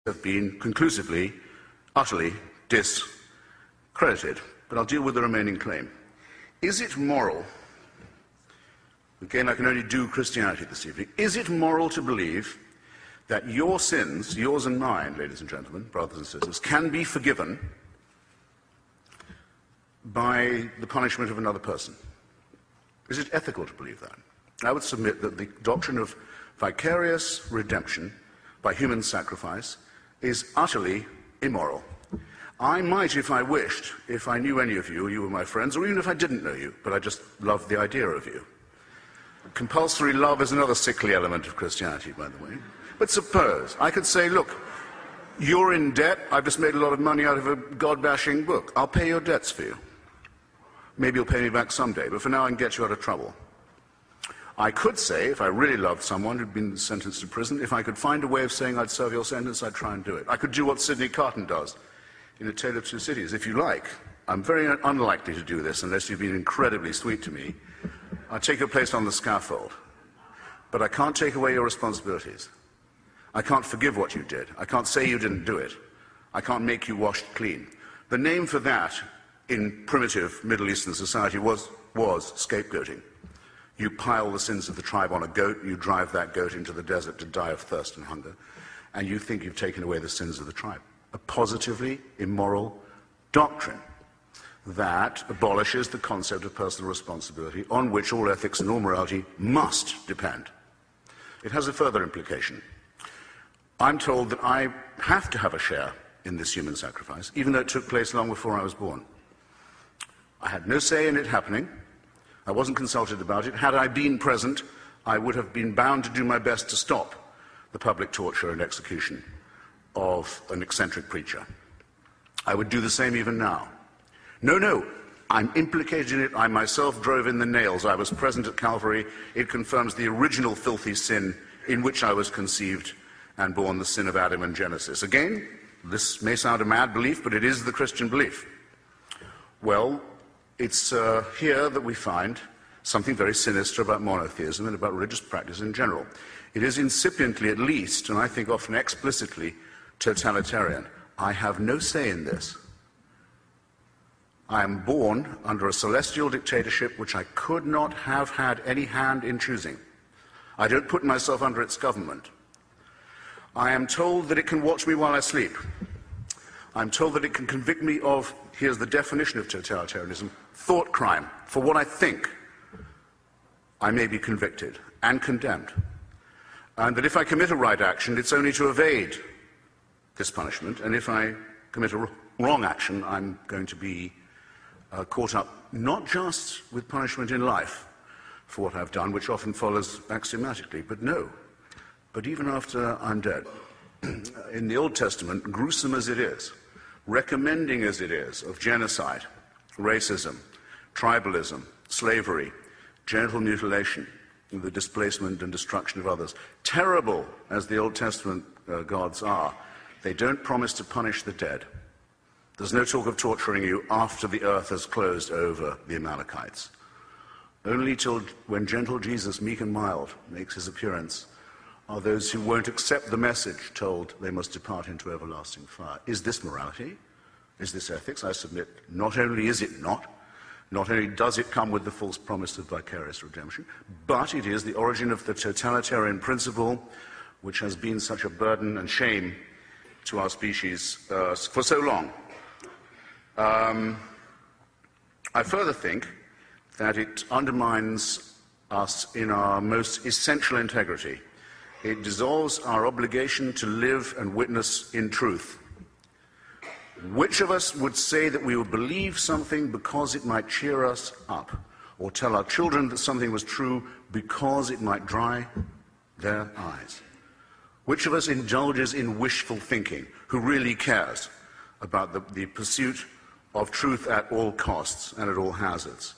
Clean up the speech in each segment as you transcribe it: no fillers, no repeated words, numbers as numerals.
have been conclusively, utterly discredited. But I'll deal with the remaining claim. Is it moral? Again, I can only do Christianity this evening. Is it moral to believe that your sins, yours and mine, ladies and gentlemen, brothers and sisters, can be forgiven by the punishment of another person? Is it ethical to believe that? I would submit that the doctrine of vicarious redemption by human sacrifice is utterly immoral. I might, if I wished, if I knew any of you, or you were my friends, or even if I didn't know you, but I just loved the idea of you. Compulsory love is another sickly element of Christianity, by the way. But suppose I could say, look, you're in debt, I've just made a lot of money out of a God-bashing book. I'll pay your debts for you. Maybe you'll pay me back someday, but for now I can get you out of trouble. I could say, if I really loved someone who'd been sentenced to prison, if I could find a way of saying I'd serve your sentence, I'd try and do it. I could do what Sidney Carton does in A Tale of Two Cities, if you like. I'm very unlikely to do this unless you've been incredibly sweet to me. I'll take your place on the scaffold. But I can't take away your responsibilities. I can't forgive what you did. I can't say you didn't do it. I can't make you washed clean. The name for that in primitive Middle Eastern society was scapegoating. You pile the sins of the tribe on a goat, you drive that goat into the desert to die of thirst and hunger, and you think you've taken away the sins of the tribe. A positively immoral doctrine that abolishes the concept of personal responsibility on which all ethics and all morality must depend. It has a further implication. I'm told that I have to have a share in this human sacrifice, even though it took place long before I was born. I had no say in it happening. I wasn't consulted about it. Had I been present, I would have been bound to do my best to stop the public torture and execution of an eccentric preacher. I would do the same even now. No, I'm implicated in it. I myself drove in the nails. I was present at Calvary. It confirms the original filthy sin in which I was conceived and born, the sin of Adam in Genesis. Again, this may sound a mad belief, but it is the Christian belief. Well, it's here that we find something very sinister about monotheism and about religious practice in general. It is incipiently, at least, and I think often explicitly, totalitarian. I have no say in this. I am born under a celestial dictatorship which I could not have had any hand in choosing. I don't put myself under its government. I am told that it can watch me while I sleep. I'm told that it can convict me of, here's the definition of totalitarianism, thought crime. For what I think, I may be convicted and condemned. And that if I commit a right action, it's only to evade this punishment. And if I commit a wrong action, I'm going to be caught up not just with punishment in life for what I've done, which often follows axiomatically, but even after I'm dead. In the Old Testament, gruesome as it is, recommending as it is of genocide, racism, tribalism, slavery, genital mutilation, the displacement and destruction of others, terrible as the Old Testament gods are, they don't promise to punish the dead. There's no talk of torturing you after the earth has closed over the Amalekites. Only till when gentle Jesus, meek and mild, makes his appearance, are those who won't accept the message told they must depart into everlasting fire. Is this morality? Is this ethics? I submit, not only is it not only does it come with the false promise of vicarious redemption, but it is the origin of the totalitarian principle which has been such a burden and shame to our species for so long. I further think that it undermines us in our most essential integrity. It dissolves our obligation to live and witness in truth. Which of us would say that we would believe something because it might cheer us up, or tell our children that something was true because it might dry their eyes? Which of us indulges in wishful thinking, who really cares about the pursuit of truth at all costs and at all hazards?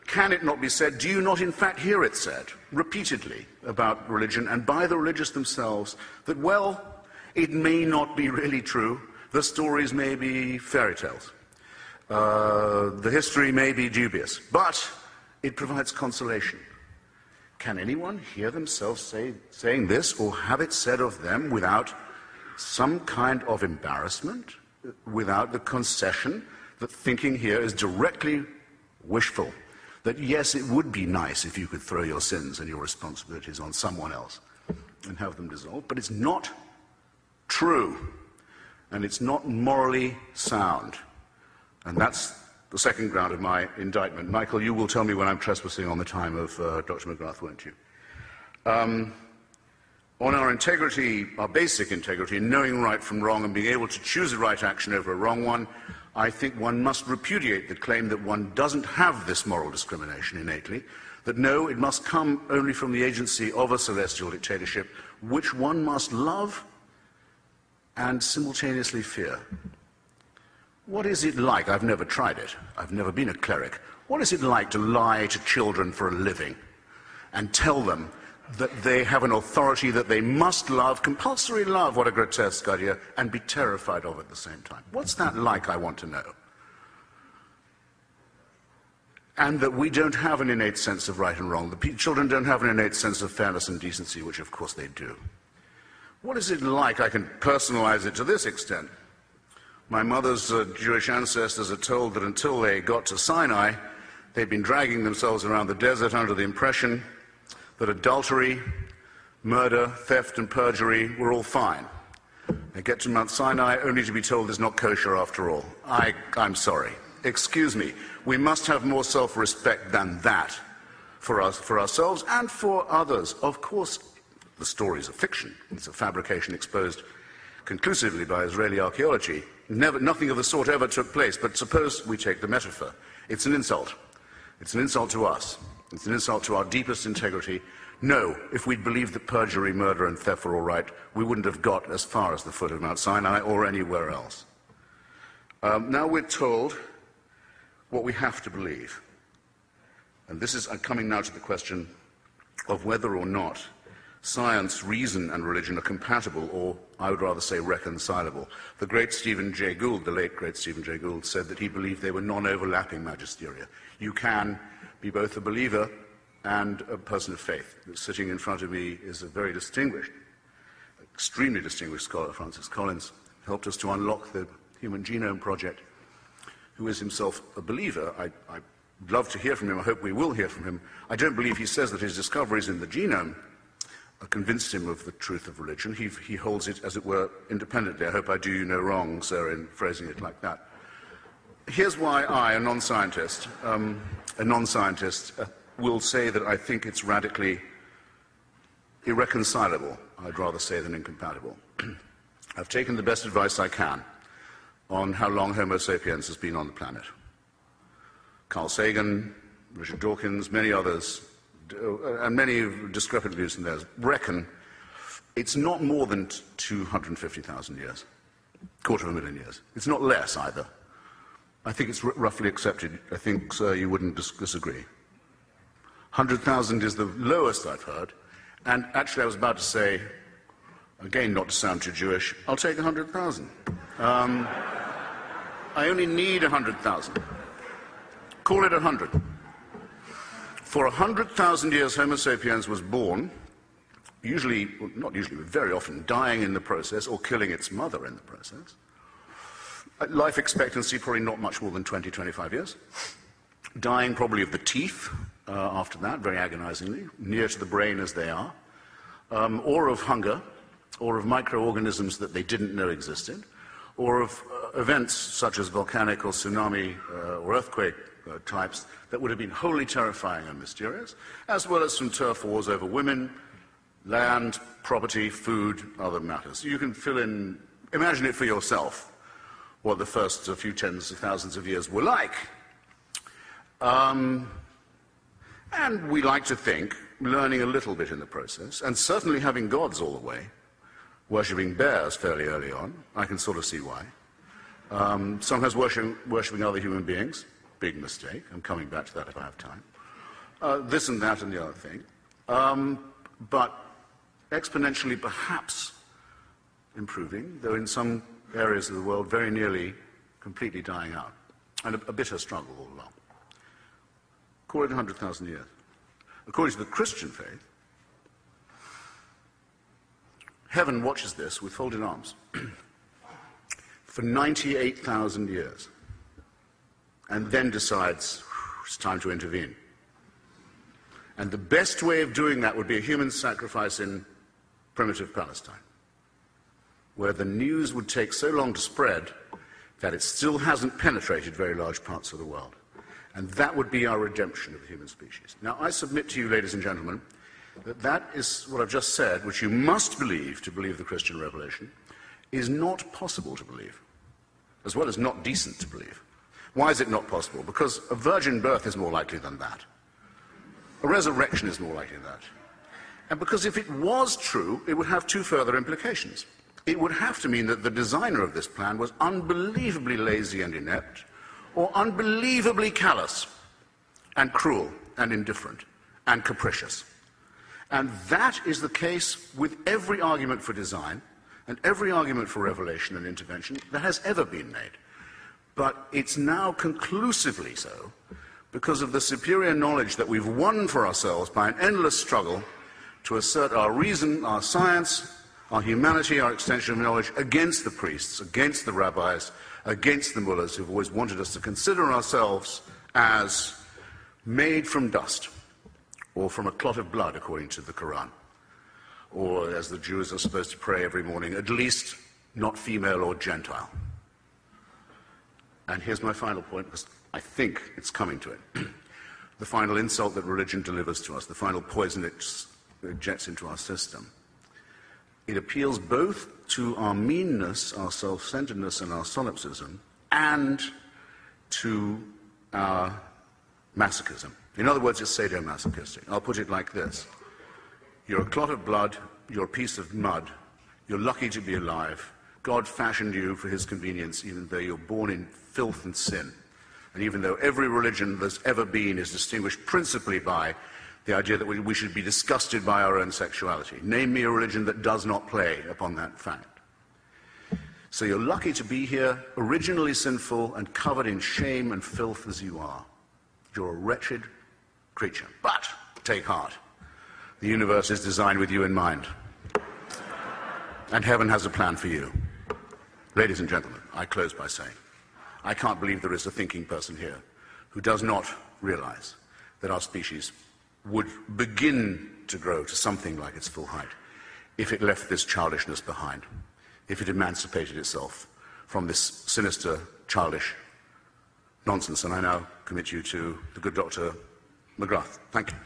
Can it not be said, do you not in fact hear it said repeatedly about religion and by the religious themselves that, well, it may not be really true, the stories may be fairy tales, the history may be dubious, but it provides consolation? Can anyone hear themselves saying this or have it said of them without some kind of embarrassment without the concession that thinking here is directly wishful. That yes, it would be nice if you could throw your sins and your responsibilities on someone else and have them dissolved, but it's not true, and it's not morally sound. And that's the second ground of my indictment. Michael, you will tell me when I'm trespassing on the time of Dr. Mcgrath, won't you? On our integrity, our basic integrity, knowing right from wrong and being able to choose a right action over a wrong one, I think one must repudiate the claim that one doesn't have this moral discrimination innately, that no, it must come only from the agency of a celestial dictatorship, which one must love and simultaneously fear. What is it like? I've never tried it. I've never been a cleric. What is it like to lie to children for a living and tell them that they have an authority that they must love, compulsory love, what a grotesque idea, and be terrified of at the same time? What's that like, I want to know? And that we don't have an innate sense of right and wrong. The children don't have an innate sense of fairness and decency, which of course they do. What is it like? I can personalize it to this extent. My mother's Jewish ancestors are told that until they got to Sinai, they'd been dragging themselves around the desert under the impression that adultery, murder, theft, and perjury were all fine. They get to Mount Sinai only to be told it's not kosher after all. I'm sorry. Excuse me. We must have more self-respect than that for us, for ourselves and for others. Of course, the stories are fiction. It's a fabrication exposed conclusively by Israeli archaeology. Nothing of the sort ever took place, but suppose we take the metaphor. It's an insult. It's an insult to us. It's an insult to our deepest integrity. No, if we'd believed that perjury, murder, and theft were all right, we wouldn't have got as far as the foot of Mount Sinai or anywhere else. Now we're told what we have to believe. And this is coming now to the question of whether or not science, reason, and religion are compatible, or I would rather say reconcilable. The great Stephen Jay Gould, the late great Stephen Jay Gould, said that he believed they were non-overlapping magisteria. You can be both a believer and a person of faith. Sitting in front of me is a very distinguished, extremely distinguished scholar, Francis Collins, helped us to unlock the Human Genome Project, who is himself a believer. I'd love to hear from him. I hope we will hear from him. I don't believe he says that his discoveries in the genome convinced him of the truth of religion. He holds it, as it were, independently. I hope I do you no wrong, sir, in phrasing it like that. Here's why I, a non-scientist, will say that I think it's radically irreconcilable, I'd rather say, than incompatible. I've taken the best advice I can on how long Homo sapiens has been on the planet. Carl Sagan, Richard Dawkins, many others, and many discrepant views in theirs, reckon it's not more than 250,000 years, 250,000 years. It's not less either. I think it's roughly accepted. I think, sir, you wouldn't disagree. 100,000 is the lowest I've heard. And actually, I was about to say, again, not to sound too Jewish, I'll take 100,000. I only need 100,000. Call it 100. For 100,000 years, Homo sapiens was born, usually, well, not usually, but very often, dying in the process or killing its mother in the process. Life expectancy probably not much more than 20, 25 years. Dying probably of the teeth after that, very agonizingly, near to the brain as they are, or of hunger, or of microorganisms that they didn't know existed, or of events such as volcanic or tsunami or earthquake types that would have been wholly terrifying and mysterious, as well as some turf wars over women, land, property, food, other matters. You can fill in, imagine it for yourself, what the first few tens of thousands of years were like. And we like to think, learning a little bit in the process, and certainly having gods all the way, worshipping bears fairly early on, I can sort of see why. Sometimes worshipping other human beings, big mistake. I'm coming back to that if I have time. This and that and the other thing. But exponentially perhaps improving, though in some areas of the world very nearly completely dying out, and a bitter struggle all along. Call it 100,000 years. According to the Christian faith, heaven watches this with folded arms for 98,000 years and then decides it's time to intervene. And the best way of doing that would be a human sacrifice in primitive Palestine, where the news would take so long to spread that it still hasn't penetrated very large parts of the world. And that would be our redemption of the human species. Now, I submit to you, ladies and gentlemen, that that is what I've just said, which you must believe to believe the Christian revelation, is not possible to believe, as well as not decent to believe. Why is it not possible? Because a virgin birth is more likely than that. A resurrection is more likely than that. And because if it was true, it would have two further implications. It would have to mean that the designer of this plan was unbelievably lazy and inept, or unbelievably callous and cruel and indifferent and capricious. And that is the case with every argument for design and every argument for revelation and intervention that has ever been made. But it's now conclusively so because of the superior knowledge that we've won for ourselves by an endless struggle to assert our reason, our science, our humanity, our extension of knowledge against the priests, against the rabbis, against the mullahs who've always wanted us to consider ourselves as made from dust or from a clot of blood, according to the Quran, or as the Jews are supposed to pray every morning, at least not female or Gentile. And here's my final point, because I think it's coming to it. The final insult that religion delivers to us, the final poison it injects into our system. It appeals both to our meanness, our self-centeredness, and our solipsism, and to our masochism. In other words, it's sadomasochistic. I'll put it like this. You're a clot of blood, you're a piece of mud, you're lucky to be alive. God fashioned you for his convenience, even though you're born in filth and sin. And even though every religion that's ever been is distinguished principally by the idea that we should be disgusted by our own sexuality. Name me a religion that does not play upon that fact. So you're lucky to be here, originally sinful and covered in shame and filth as you are. You're a wretched creature. But take heart. The universe is designed with you in mind. And heaven has a plan for you. Ladies and gentlemen, I close by saying, I can't believe there is a thinking person here who does not realize that our species would begin to grow to something like its full height if it left this childishness behind, if it emancipated itself from this sinister, childish nonsense. And I now commit you to the good Dr. Mcgrath. Thank you.